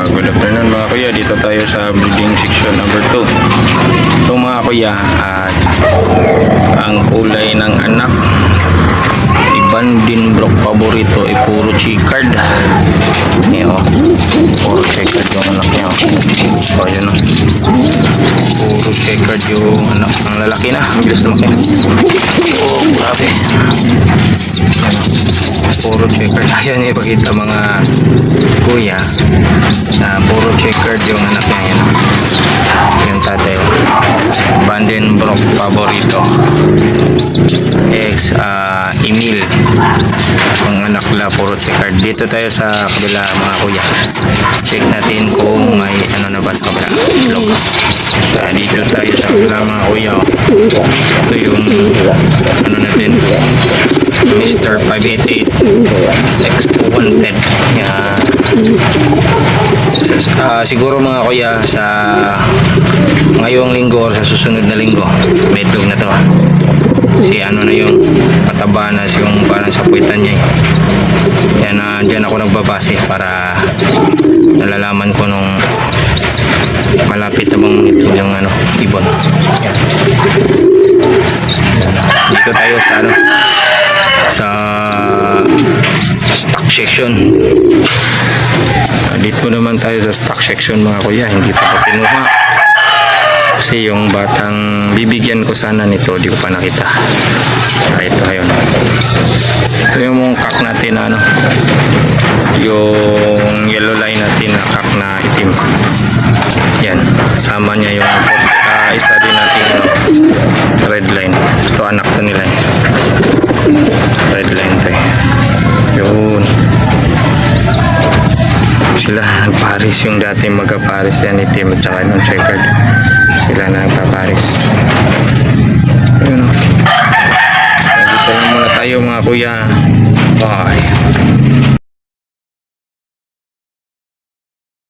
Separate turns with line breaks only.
Good afternoon mga kuya, dito tayo sa breeding section number 2. Ito mga kuya, ang kulay ng anak ni Vandenbroek Paborito ay puro checkered. Puro checkered yung anak niya. So yun, puro checkered yung anak. Ang lalaki na, ang bilis lumaki. Oh, grabe. Puro checkered. Ayan yung ipakita mga kuya. Puro checkered yung anak niya. Yung tatay. Vandenbroek Paborito. Emil. Ang anak la puro checkered. Dito tayo sa kabila mga kuya. Check natin kung may ano na ba sa kabila. Dito tayo sa kabila mga kuya. Ito yung ano natin. Mr. 588 X2 Yan. Siguro mga kuya sa ngayong linggo or sa susunod na linggo may itlog na to. Si ano na yung pataba na yung parang sapuitan niya. Yan, dyan ako nagbabase para nalalaman ko nung malapit na bang itlog yung ano, ibon. Yan. Dito tayo sa ano, sa stock section. Dito naman tayo sa stock section mga kuya, hindi pa ito kinuha kasi yung batang bibigyan ko sana nito di ko pa nakita. Ito ayun, ito yung mungkak natin ano, yung yellow line natin na kak na itim. Yan, sama niya yung isa din natin red line. Ito anak to nila, red line to. Yun, sila nagparis yung dati magkaparis yan itim at saka yung checkered. Sila na nagpaparis. Ayun o. Dito lang muna tayo mga kuya. Bye.